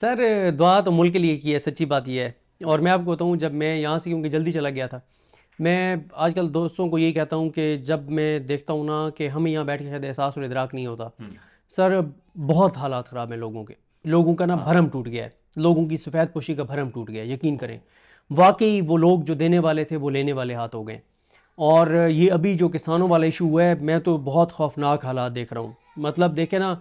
Sir दुआ तो मुल्क के लिए की है, सच्ची बात यह है। और मैं आपको बताऊं, जब मैं यहाँ से क्योंकि जल्दी चला गया था, मैं आजकल दोस्तों को यही कहता हूँ कि जब मैं देखता हूँ ना कि हमें यहाँ बैठ के शायद एहसास और इदराक नहीं होता। हम्म। सर बहुत हालात ख़राब हैं लोगों के। लोगों का ना हाँ। भरम टूट गया है, लोगों की सफ़ेद पोशी का भरम टूट गया है, यकीन करें। वाकई वो लोग जो देने वाले थे वो लेने वाले हाथ हो गए। और ये अभी जो किसानों वाला इशू हुआ है, मैं तो बहुत खौफनाक हालात देख रहा हूँ। मतलब देखे ना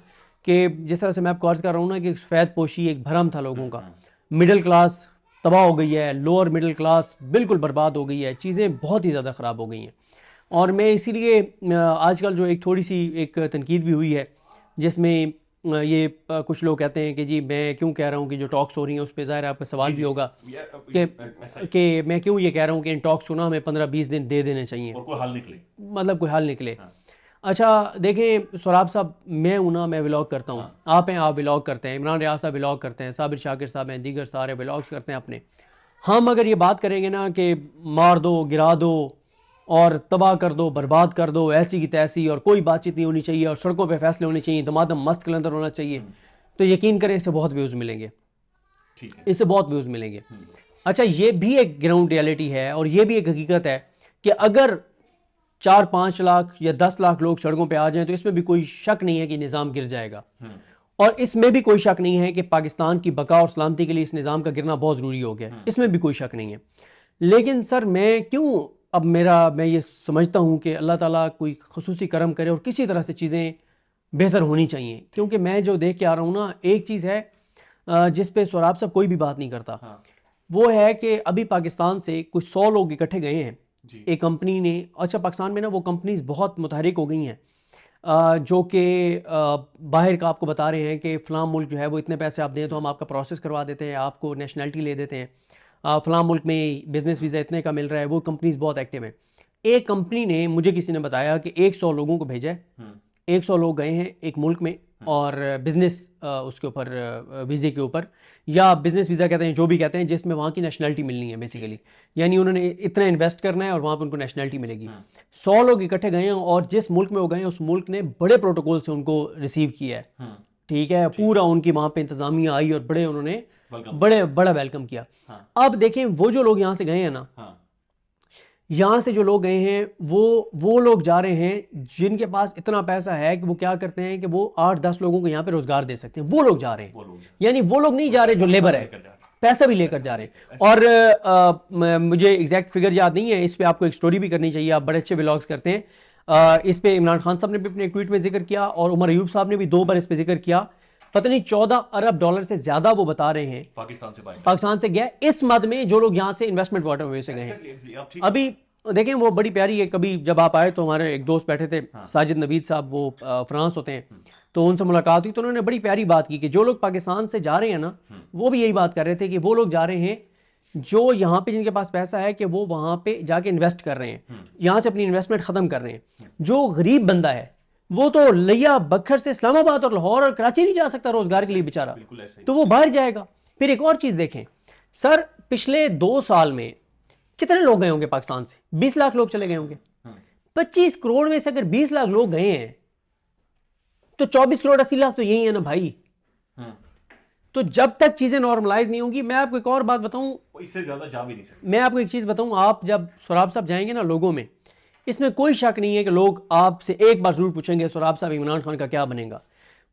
कि जिस तरह से मैं आपको अर्ज़ कर रहा हूँ ना कि सफ़ेद पोशी एक भरम था लोगों का। हम्म। मिडिल क्लास तबाह हो गई है, लोअर मिडिल क्लास बिल्कुल बर्बाद हो गई है, चीज़ें बहुत ही ज़्यादा ख़राब हो गई हैं। और मैं इसीलिए आजकल जो एक थोड़ी सी एक तनकीद भी हुई है, जिसमें ये कुछ लोग कहते हैं कि जी मैं क्यों कह रहा हूँ कि जो टॉक्स हो रही हैं उस पर ज़ाहिर है आपका सवाल जी भी जी होगा जी, कि ऐसा ही। मैं क्यों ये कह रहा हूँ कि इन टॉक्स को ना हमें 15-20 दिन दे देने चाहिए, और कोई हल निकले। मतलब कोई हल निकले। हाँ। अच्छा देखें सौराब साहब, मैं हूं ना, मैं व्लॉग करता हूँ, हाँ। आप हैं आप व्लॉग करते हैं, इमरान रियाज साहब व्लॉग करते हैं, साबिर शाकिर साहब हैं, दीगर सारे व्लॉग्स करते हैं अपने। हम अगर ये बात करेंगे ना कि मार दो गिरा दो और तबाह कर दो बर्बाद कर दो ऐसी की तैसी, और कोई बातचीत नहीं होनी चाहिए और सड़कों पे फैसले होने चाहिए, दमादम मस्त कलंदर होना चाहिए, हम्म। तो यकीन करें इससे बहुत व्यूज़ मिलेंगे, ठीक है। इससे बहुत व्यूज़ मिलेंगे। हम्म। अच्छा ये भी एक ग्राउंड रियलिटी है और ये भी एक हकीकत है कि अगर 4-5 लाख या 10 लाख लोग सड़कों पे आ जाएं तो इसमें भी कोई शक नहीं है कि निज़ाम गिर जाएगा। हम्म। और इसमें भी कोई शक नहीं है कि पाकिस्तान की बका और सलामती के लिए इस निज़ाम का गिरना बहुत ज़रूरी हो गया है, हम्म। इसमें भी कोई शक नहीं है। लेकिन सर मैं क्यों, अब मैं ये समझता हूँ कि अल्लाह ताला कोई खसूसी करम करे और किसी तरह से चीज़ें बेहतर होनी चाहिए, ठीक क्योंकि है। मैं जो देख के आ रहा हूँ ना, एक चीज़ है जिस पे सौराब साहब कोई भी बात नहीं करता, हाँ। वो है कि अभी पाकिस्तान से कुछ 100 लोग इकट्ठे गए हैं जी। एक कंपनी ने। अच्छा पाकिस्तान में ना वो कंपनीज बहुत मुतहरिक हो गई हैं, जो कि बाहर का आपको बता रहे हैं कि फ़लाँ मुल्क जो है वो इतने पैसे आप दें तो हम्म। हम आपका प्रोसेस करवा देते हैं, आपको नेशनलिटी ले देते हैं, फ़लाँ मुल्क में बिज़नेस हम्म। वीज़ा इतने का मिल रहा है। वो कंपनीज बहुत एक्टिव हैं। एक कंपनी ने मुझे किसी ने बताया कि 100 लोगों को भेजा है, हम्म। 100 लोग गए हैं एक मुल्क में, हम्म। और बिज़नेस उसके ऊपर वीज़े के ऊपर, या बिज़नेस वीज़ा कहते हैं जो भी कहते हैं, जिसमें वहाँ की नेशनलिटी मिलनी है ठीक। बेसिकली। यानी उन्होंने इतना इन्वेस्ट करना है और वहाँ पर उनको नेशनलिटी मिलेगी। हम्म। 100 लोग इकट्ठे गए हैं और जिस मुल्क में वो गए हैं उस मुल्क ने बड़े प्रोटोकॉल से उनको रिसीव किया है। हम्म। ठीक है, ठीक पूरा है। उनकी वहाँ पे इंतज़ामिया आई और बड़े उन्होंने वेलकम किया। बड़े बड़ा वेलकम किया। हाँ। अब देखें वो जो लोग यहाँ से गए हैं ना, हाँ। यहाँ से जो लोग गए हैं वो लोग जा रहे हैं जिनके पास इतना पैसा है कि वो क्या करते हैं कि वो 8-10 लोगों को यहाँ पे रोजगार दे सकते हैं, वो लोग जा रहे हैं। वो लोग यानी वो लोग नहीं और जा रहे जो पैसा भी लेबर साथ है, लेकर जा रहे हैं। पैसा भी लेकर पैसा जा भी रहे हैं। लेकर ऐसा। और मुझे एग्जैक्ट फिगर याद नहीं है, इस पे आपको एक स्टोरी भी करनी चाहिए, आप बड़े अच्छे व्लॉग्स करते हैं। इस पे इमरान खान साहब ने भी अपने एक ट्वीट में जिक्र किया और उमर अयूब साहब ने भी 2 बार इस पे जिक्र किया। पता नहीं 14 अरब डॉलर से ज्यादा वो बता रहे हैं पाकिस्तान से बाइक। पाकिस्तान से गया इस मद में, जो लोग यहाँ से इन्वेस्टमेंट वाटर वे से गए हैं। एग्जैक्टली आप ठीक कह रहे अभी देखें वो बड़ी प्यारी है, कभी जब आप आए तो हमारे एक दोस्त बैठे थे, हैं। हाँ। साजिद नवीद साहब, वो फ्रांस होते हैं, हम्म। तो उनसे मुलाकात हुई तो उन्होंने बड़ी प्यारी बात की कि जो लोग पाकिस्तान से जा रहे हैं ना, हम्म। वो भी यही बात कर रहे थे कि वो लोग जा रहे हैं जो यहाँ पे जिनके पास पैसा है कि वो वहाँ पे जाके इन्वेस्ट कर रहे हैं, हम्म। यहाँ से अपनी इन्वेस्टमेंट ख़त्म कर रहे हैं। हम्म। जो गरीब बंदा है वो तो लिया बखर से इस्लामाबाद और लाहौर और कराची नहीं जा सकता रोजगार के ऐसा लिए ही। बेचारा, बिल्कुल ऐसा ही। तो वो बाहर जाएगा। फिर एक और चीज़ देखें सर, पिछले 2 साल में कितने लोग गए होंगे पाकिस्तान से? 20 लाख लोग चले गए होंगे। हम्म। 25 करोड़ में से अगर 20 लाख लोग गए हैं तो 24 करोड़ 80 लाख तो यही है ना भाई। हम्म। तो जब तक चीजें नॉर्मलाइज नहीं होंगी, मैं आपको एक और बात बताऊं, वो इससे ज्यादा जा भी नहीं सकते। मैं आपको एक चीज बताऊं, आप जब सोराब साहब जाएंगे ना लोगों में, इसमें कोई शक नहीं है कि लोग आपसे एक बार जरूर पूछेंगे सोराब साहब इमरान खान का क्या बनेगा।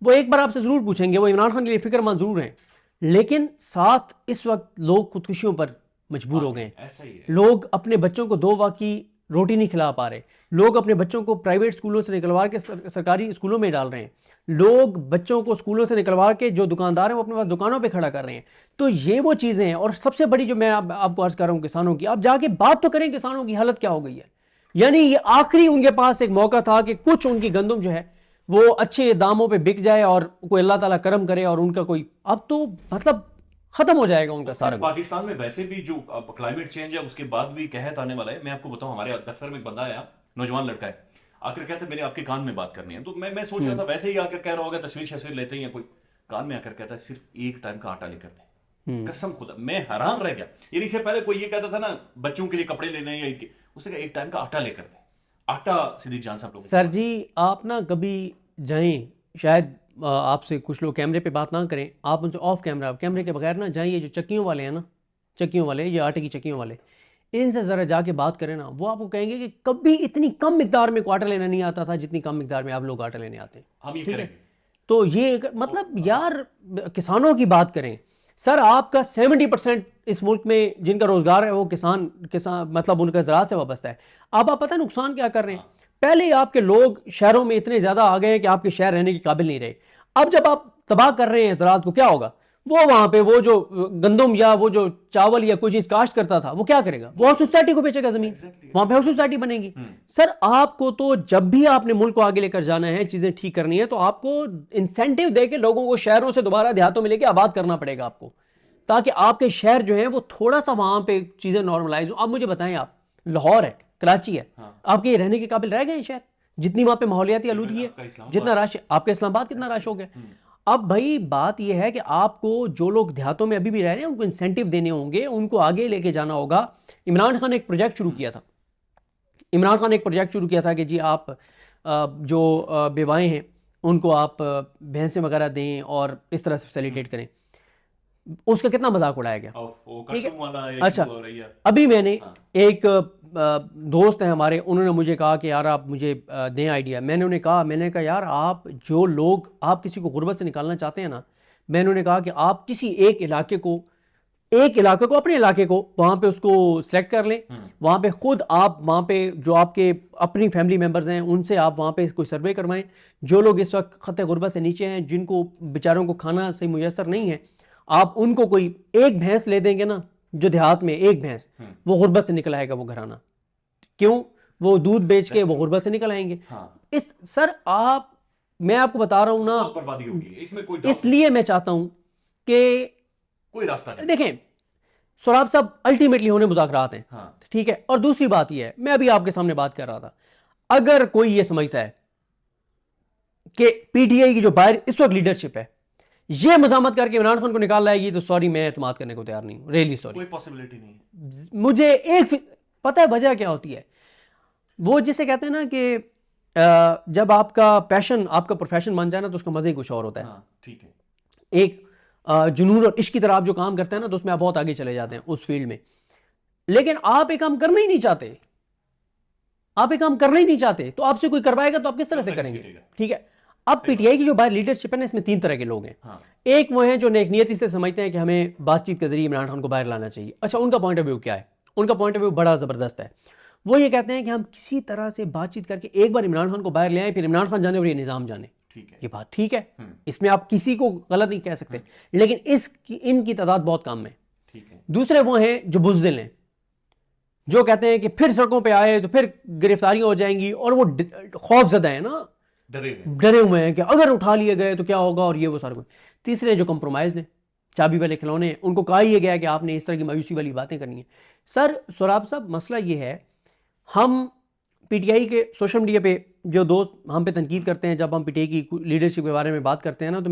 वो एक बार आपसे जरूर पूछेंगे, वो इमरान खान के लिए फिक्रमंद जरूर हैं, लेकिन साथ इस वक्त लोग खुदकुशियों पर मजबूर हो हाँ गए हैं। ऐसा ही है। लोग अपने बच्चों को 2 वक्त की रोटी नहीं खिला पा रहे, लोग अपने बच्चों को प्राइवेट स्कूलों से निकलवा के सरकारी स्कूलों में डाल रहे हैं, लोग बच्चों को स्कूलों से निकलवा के जो दुकानदार हैं वो अपने पास दुकानों पे खड़ा कर रहे हैं। तो ये वो चीज़ें हैं। और सबसे बड़ी जो मैं आपको अर्ज कर रहा हूँ किसानों की, आप जाके बात तो करें किसानों की हालत क्या हो गई है। यानी ये आखिरी उनके पास एक मौका था कि कुछ उनकी गंदम जो है वो अच्छे दामों पे बिक जाए और कोई अल्लाह ताला करम करे और उनका कोई, अब तो मतलब खत्म हो जाएगा उनका और सारा फिर कुछ। पाकिस्तान में वैसे भी जो क्लाइमेट चेंज है उसके बाद भी कहत आने वाला है। मैं आपको बताऊं, हमारे दफ्तर में एक बंदा आया, नौजवान लड़का है, आकर कहता है मेरे आपके कान में बात करनी है। तो मैं सोच रहा था वैसे ही आकर कह रहा होगा, तस्वीर शस्वीर लेते ही या कोई, कान में आकर कहता है सिर्फ एक टाइम का आटा लेकर दे। कसम खुदा मैं हैरान रह गया। यानी इससे पहले कोई ये कहता था ना बच्चों के लिए कपड़े लेने या ईद के, उसने कहा एक टाइम का आटा लेकर दे। आटा सिद्दीक जान साहब लोगों को सर पता जी आप ना कभी जाएं, शायद आपसे कुछ लोग कैमरे पे बात ना करें, आप उनसे ऑफ कैमरा, कैमरे के बगैर ना जाइए, जो चक्कियों वाले हैं ना, चक्कियों वाले, ये आटे की चक्कियों वाले, इनसे ज़रा जाके बात करें ना, वो आपको कहेंगे कि कभी इतनी कम मिकदार में को आटा लेना नहीं आता था जितनी कम मिकदार में आप लोग आटा लेने आते हैं। हम ये ठीक है, करेंगे। तो ये मतलब यार किसानों की बात करें सर, आपका 70% इस मुल्क में जिनका रोजगार है वो किसान किसान मतलब उनका ज़राअत से वाबस्ता है। अब आप पता है नुकसान क्या कर रहे हैं, पहले ही आपके लोग शहरों में इतने ज़्यादा आ गए हैं कि आपके शहर रहने के काबिल नहीं रहे। अब जब आप तबाह कर रहे हैं ज़राअत को, क्या होगा, वो वहां पे वो जो गंदम या वो जो चावल या कोई चीज काश्त करता था वो क्या करेगा, वो सोसाइटी को बेचेगा जमीन, वहां पे सोसाइटी बनेगी। सर आपको तो जब भी आपने मुल्क को आगे लेकर जाना है, चीजें ठीक करनी है, तो आपको इंसेंटिव देके लोगों को शहरों से दोबारा देहातों में लेके आबाद करना पड़ेगा आपको, ताकि आपके शहर जो है वो थोड़ा सा वहां पे चीजें नॉर्मलाइज हो। आप मुझे बताएं, आप लाहौर है, कराची है, आपके ये रहने के काबिल रह गए शहर, जितनी वहां पे माहौलियाती आलूदगी है, जितना रश, आपके इस्लामाबाद कितना रश हो गया। अब भाई बात यह है कि आपको जो लोग देहातों में अभी भी रह रहे हैं उनको इंसेंटिव देने होंगे, उनको आगे लेके जाना होगा। इमरान खान ने एक प्रोजेक्ट शुरू किया था, इमरान खान ने एक प्रोजेक्ट शुरू किया था कि जी आप जो बेवाएं हैं उनको आप भैंसें वगैरह दें और इस तरह से फैसिलिटेट करें। उसका कितना मजाक उड़ाया गया, ठीक है। अच्छा, अभी मैंने एक दोस्त हैं हमारे, उन्होंने मुझे कहा कि यार आप मुझे दें आइडिया। मैंने कहा यार आप जो लोग, आप किसी को गुर्बत से निकालना चाहते हैं ना, मैंने उन्हें कहा कि आप किसी एक इलाके को अपने इलाके को वहां पे उसको सेलेक्ट कर लें, वहां पे खुद आप वहां पे जो आपके अपनी फैमिली मेंबर्स हैं उनसे आप वहां पे कोई सर्वे करवाएं, जो लोग इस वक्त खत्ते गुर्बत से नीचे हैं, जिनको बेचारों को खाना सही मुयसर नहीं है, आप उनको कोई एक भैंस ले देंगे ना, जो देहात में एक भैंस, वो गुर्बत से निकल आएगा वो घराना। क्यों, वो दूध बेच के वो गुर्बत से निकल आएंगे। इस सर आप, मैं आपको बता रहा हूं ना, बर्बादी होगी इसमें कोई, इसलिए मैं चाहता हूं कि कोई रास्ता नहीं। देखें सोराब साहब, अल्टीमेटली होने मुज़ाकरात हैं, ठीक है। और दूसरी बात यह है, मैं अभी आपके सामने बात कर रहा था, अगर कोई ये समझता है कि पीटीआई की जो बाहर इस वक्त लीडरशिप है ये मजामत करके इमरान खान को निकाल लाएगी, तो सॉरी, मैं एतमाद करने को तैयार नहीं हूं, रियली सॉरी, कोई पॉसिबिलिटी नहीं है। मुझे एक पता है वजह क्या होती है, वो जिसे कहते हैं ना कि जब आपका पैशन, आपका प्रोफेशन बन जाए ना, तो उसका मजा ही कुछ और होता है। ठीक है, एक जुनून और इश्क की तरह आप जो काम करते हैं ना, तो उसमें आप बहुत आगे चले जाते हैं उस फील्ड में। लेकिन आप एक काम करना ही नहीं चाहते, आप एक काम करना ही नहीं चाहते, तो आपसे कोई करवाएगा तो आप किस तरह से करेंगे, ठीक है। अब पीटीआई की जो बाहर लीडरशिप है ना, इसमें 3 तरह के लोग हैं। एक वो हैं जो नेकनियती से समझते हैं कि हमें बातचीत के जरिए इमरान खान को बाहर लाना चाहिए। अच्छा, उनका पॉइंट ऑफ व्यू क्या है, उनका पॉइंट ऑफ व्यू बड़ा ज़बरदस्त है। वो ये कहते हैं कि हम किसी तरह से बातचीत करके एक बार इमरान खान को बाहर ले आए, फिर इमरान खान जाने और ये निज़ाम जाने। ये बात ठीक है, इसमें आप किसी को गलत नहीं कह सकते, लेकिन इनकी तादाद बहुत कम है। दूसरे वो हैं जो बुज़दिल हैं, जो कहते हैं कि फिर सड़कों पे आए तो फिर गिरफ्तारियां हो जाएंगी, और वो खौफजदा है ना, डरे हुए हैं कि अगर उठा लिए गए तो क्या होगा, और ये वो सारा कुछ। तीसरे जो कंप्रोमाइज ने, चाबी वाले खिलौने हैं, उनको कहा यह गया कि आपने इस तरह की मायूसी वाली बातें करनी है। सर सोराब साहब, मसला ये है, हम पीटीआई के सोशल मीडिया पे जो दोस्त हम पे तनकीद करते हैं, जब हम पीटीआई की लीडरशिप के बारे में बात करते हैं ना, तो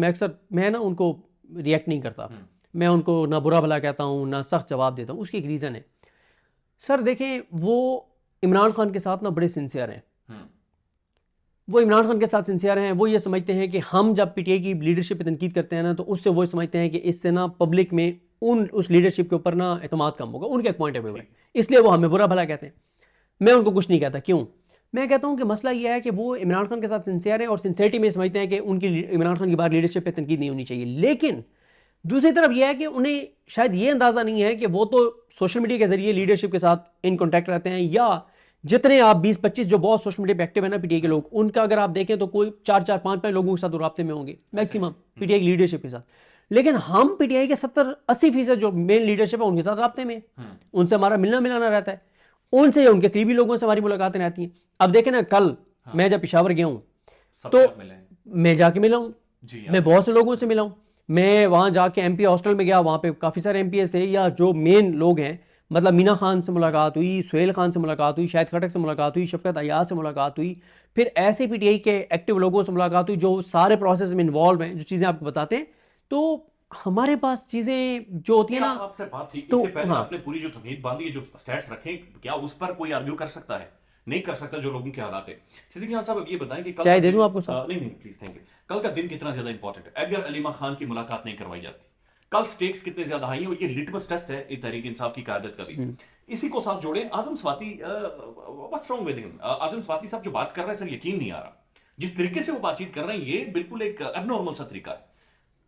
मैं ना उनको रिएक्ट नहीं करता, मैं उनको ना बुरा भला कहता हूँ ना सख्त जवाब देता हूँ। उसकी एक रीज़न है सर, देखें वो इमरान खान के साथ ना बड़े सिंसियर हैं, वो इमरान खान के साथ सिंसियर हैं। वो ये समझते हैं कि हम जब पीटीआई की लीडरशिप पे तनकीद करते हैं ना, तो उससे वो समझते हैं कि इससे ना पब्लिक में उस लीडरशिप के ऊपर ना एतमाद कम होगा, उनके एक पॉइंट ऑफ व्यू है, इसलिए वो हमें बुरा भला कहते हैं। मैं उनको कुछ नहीं कहता। क्यों? मैं कहता हूं कि मसला यह है कि वो इमरान खान के साथ सिंसियर है और सिंसियरिटी में समझते हैं कि उनकी इमरान खान की बार लीडरशिप पे तनकीद नहीं होनी चाहिए। लेकिन दूसरी तरफ यह है कि उन्हें शायद ये अंदाज़ा नहीं है कि वो तो सोशल मीडिया के जरिए लीडरशिप के साथ इन कॉन्टैक्ट रहते हैं, या जितने आप 20-25 जो बहुत सोशल मीडिया पे एक्टिव है ना पीटीआई के लोग, उनका अगर आप देखें तो कोई 4-4, 5-5 लोगों के साथ राब्ते में होंगे मैक्सिमम पीटीआई की लीडरशिप के साथ। लेकिन हम पीटीआई के 70-80% जो मेन लीडरशिप है उनके साथ राब्ते में, उनसे हमारा मिलना मिलाना रहता है, उनसे या उनके करीबी लोगों से हमारी मुलाकातें रहती हैं। अब देखें ना, कल मैं जब पेशावर गया हूँ तो मैं जाके मिला हूँ, मैं बहुत से लोगों से मिला हूँ। मैं वहाँ जाके एमपी हॉस्टल में गया, वहाँ पे काफ़ी सारे एमपीएस थे, या जो मेन लोग हैं, मतलब मीना खान से मुलाकात हुई, सुहेल खान से मुलाकात हुई, शाहिद खटक से मुलाकात हुई, शफकत अयाज से मुलाकात हुई, फिर ऐसे पीटीआई के एक्टिव लोगों से मुलाकात हुई जो सारे प्रोसेस में इन्वॉल्व हैं, जो चीज़ें आपको बताते हैं। तो हमारे पास चीज़ें जो होती है ना, आपसे बात थी, तो इससे पहले आपने पूरी जो तमहीद बांधी है, जो स्टैट्स रखे, क्या उस पर कोई आर्ग्यू कर सकता है नहीं कर सकता जो लोगों के हालात है। सिद्दीकी खान साहब अब ये बताएं कि कल चाय का दे दिन- दूं आपको साहब? नहीं नहीं प्लीज, थैंक यू। कल का दिन कितना ज्यादा इंपॉर्टेंट है अगर अलीमा खान की मुलाकात नहीं करवाई जाती? कल स्टेक्स कितने ज्यादा हाई है, और ये लिटमस टेस्ट है एक तहरीक इंसाफ की क़यादत का भी। इसी को साथ जोड़ें, Azam Swati, what's wrong with him? Azam Swati साहब जो बात कर रहे हैं सर, यकीन नहीं आ रहा जिस तरीके से वो बातचीत कर रहे हैं, ये बिल्कुल एक एबनॉर्मल सा तरीका है।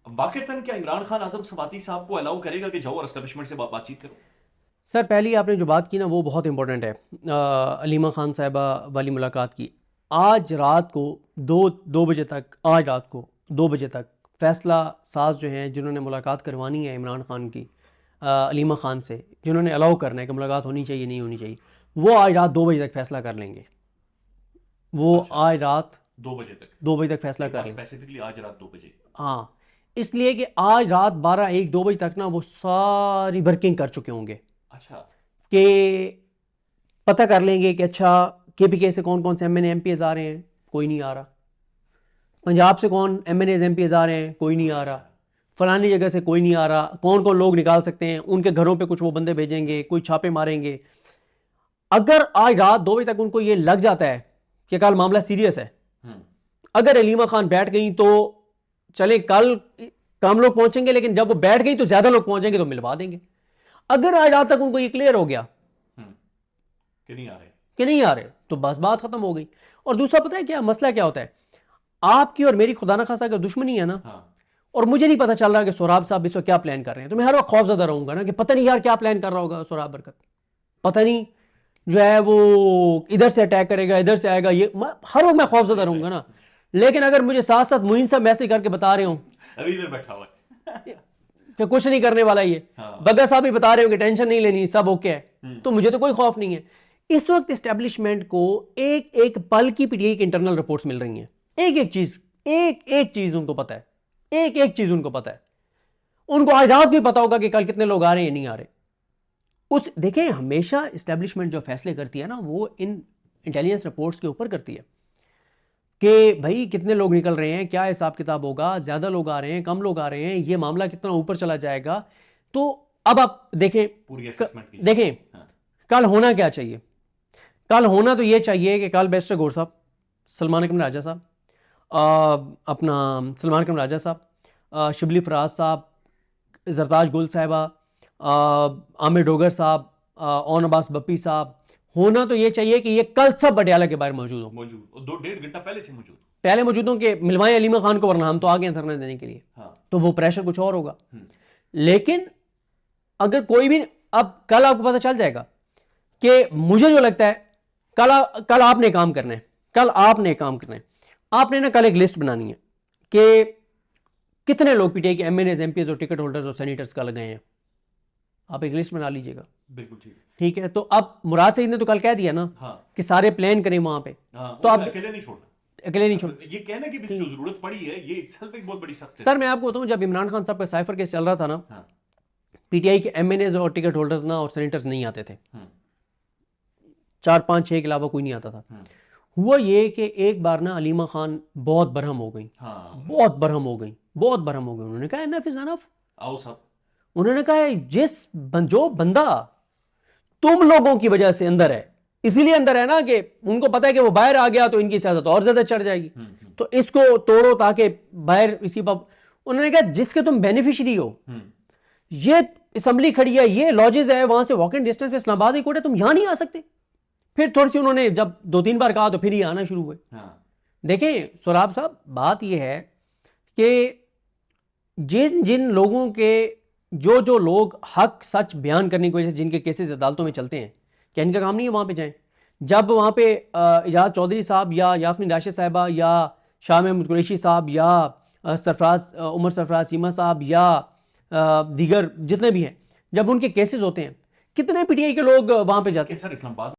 वाकईतन क्या इमरान खान आजम स्वाति साहब को अलाउ करेगा कि जाओ और एस्टेब्लिशमेंट से बातचीत करो? सर पहली आपने जो बात की ना वो बहुत इंपॉर्टेंट है, अलीमा खान साहिबा वाली मुलाकात की। आज रात को दो बजे तक, आज रात को 2 बजे तक फैसला साज जो हैं जिन्होंने मुलाकात करवानी है इमरान खान की अलीमा खान से, जिन्होंने अलाउ करना है कि मुलाकात होनी चाहिए नहीं होनी चाहिए, वो आज रात 2 बजे तक फैसला कर लेंगे। वो अच्छा। आज रात 2 बजे तक? 2 बजे तक फैसला कर लेंगे। स्पेसिफिकली आज रात 2 बजे? हाँ, इसलिए कि आज रात 12, 1, 2 बजे तक ना वो सारी वर्किंग कर चुके होंगे अच्छा। कि पता कर लेंगे कि अच्छा केपीके से कौन कौन से एमएनए एमपीएस आ रहे हैं, कोई नहीं आ रहा। पंजाब से कौन एमएनए एमपीएस आ रहे हैं, कोई नहीं आ रहा। फलानी जगह से कोई नहीं आ रहा। कौन कौन लोग निकाल सकते हैं, उनके घरों पे कुछ वो बंदे भेजेंगे, कोई छापे मारेंगे। अगर आज रात 2 बजे तक उनको ये लग जाता है कि कल मामला सीरियस है, अगर अलीमा खान बैठ गई तो चले कल कम लोग पहुंचेंगे, लेकिन जब वो बैठ गई तो ज्यादा लोग पहुंचेंगे तो मिलवा देंगे। अगर आज रात तक उनको ये क्लियर हो गया कि नहीं आ रहे तो बस बात खत्म हो गई। और दूसरा पता है क्या मसला क्या होता है, आपकी और मेरी खुदा ना खासा अगर दुश्मनी है ना, और मुझे नहीं पता चल रहा कि सोराब साहब इस वक्त क्या प्लान कर रहे हैं, तो मैं हर वक्त खौफजदा रहूंगा ना कि पता नहीं यार क्या प्लान कर रहा होगा सोराब बरकत, पता नहीं जो है वो इधर से अटैक करेगा, इधर से आएगा, ये हर वक्त मैं खौफजदा रहूंगा ना। लेकिन अगर मुझे साथ साथ मुइन साहब मैसेज करके बता रहे हो अभी इधर बैठा हुआ है कि कुछ नहीं करने वाला ये, बग्गा साहब भी बता रहे हो कि टेंशन नहीं लेनी, सब ओके है, तो मुझे तो कोई खौफ नहीं है। इस वक्त एस्टेब्लिशमेंट को एक एक पल की पीटीआई की इंटरनल रिपोर्ट्स मिल रही हैं, एक एक चीज उनको पता है, एक एक चीज उनको पता है। उनको आज रात को ही पता होगा कि कल कितने लोग आ रहे हैं नहीं आ रहे। उस देखें, हमेशा एस्टेब्लिशमेंट जो फैसले करती है ना वो इन इंटेलिजेंस रिपोर्ट्स के ऊपर करती है कि भाई कितने लोग निकल रहे हैं, क्या हिसाब किताब होगा, ज्यादा लोग आ रहे हैं, कम लोग आ रहे हैं, ये मामला कितना ऊपर चला जाएगा। तो अब आप देखें, पूरी असेसमेंट की। देखें कल होना क्या चाहिए। कल होना तो ये चाहिए कि कल बैरिस्टर गौर साहब, सलमान अकरम राजा साहब, अपना सलमान अकरम राजा साहब, शिबली फराज साहब, जरताज गुल साहिबा, आमिर डोगर साहब, ओन अब्बास बप्पी साहब, होना तो ये चाहिए कि ये कल सब पटियाला के बाहर मौजूद हो, मौजूद 2-1.5 घंटा पहले से मौजूद, पहले मौजूद हों कि मिलवाएं अलीमा खान को, वरना हम तो आ गए धरना देने के लिए। तो वो प्रेशर कुछ और होगा। लेकिन अगर कोई भी, अब कल आपको पता चल जाएगा कि मुझे जो लगता है कल आपने काम करना है, कल आपने काम करना है। आपने ना कल एक लिस्ट बनानी है कि कितने लोग पीटीआई के एमएनएस एमपीएस और टिकट होल्डर्स और सेनेटर्स कल गए हैं। आप एक लिस्ट बना लीजिएगा। बिल्कुल ठीक है। ठीक है, तो अब मुराद सईद ने तो कल कह दिया ना कि सारे प्लान करें वहां पे। तो आप अकेले नहीं छोड़ना, अकेले नहीं छोड़ना, ये कहने की भी जो जरूरत पड़ी है, ये इटसेल्फ एक बहुत बड़ी सक्सेस। सर मैं आपको बताऊं, जब इमरान खान साहब का साइफर केस चल रहा था ना, पीटीआई के एमएनएस और टिकट होल्डर्स ना और सेनेटर्स नहीं आते थे, 4, 5, 6 के अलावा कोई नहीं आता था। हुआ ये कि एक बार ना अलीमा खान बहुत बरहम हो गई, बहुत बरहम हो गई। उन्होंने कहा इनफ इज इनफ, आओ साहब। उन्होंने कहा जो बंदा तुम लोगों की वजह से अंदर है, इसीलिए अंदर है ना कि उनको पता है कि वो बाहर आ गया तो इनकी सियासत और ज्यादा चढ़ जाएगी, तो इसको तोड़ो ताकि बाहर इसी पर। उन्होंने कहा जिसके तुम बेनिफिशियरी हो, ये असम्बली खड़ी है, ये लॉजेस है, वहां से वॉकिंग डिस्टेंस पे इस्लामाबाद कोर्ट है, तुम यहां नहीं आ सकते। फिर थोड़ी सी उन्होंने जब 2-3 बार कहा तो फिर ये आना शुरू हुए। देखें सोराब साहब, बात यह है कि जिन जिन लोगों के जो लोग हक सच बयान करने की वजह से जिनके केसेस अदालतों में चलते हैं, क्या इनका काम नहीं है वहां पे जाएं? जब वहां पे इजाज चौधरी साहब या यास्मीन राशिद साहिबा या शाह महमूद कुरैशी साहब या उमर सरफराज सीमा साहब या दीगर जितने भी हैं, जब उनके केसेस होते हैं, कितने पीटीआई के लोग वहां पे जाते हैं? सर इस्लामाबाद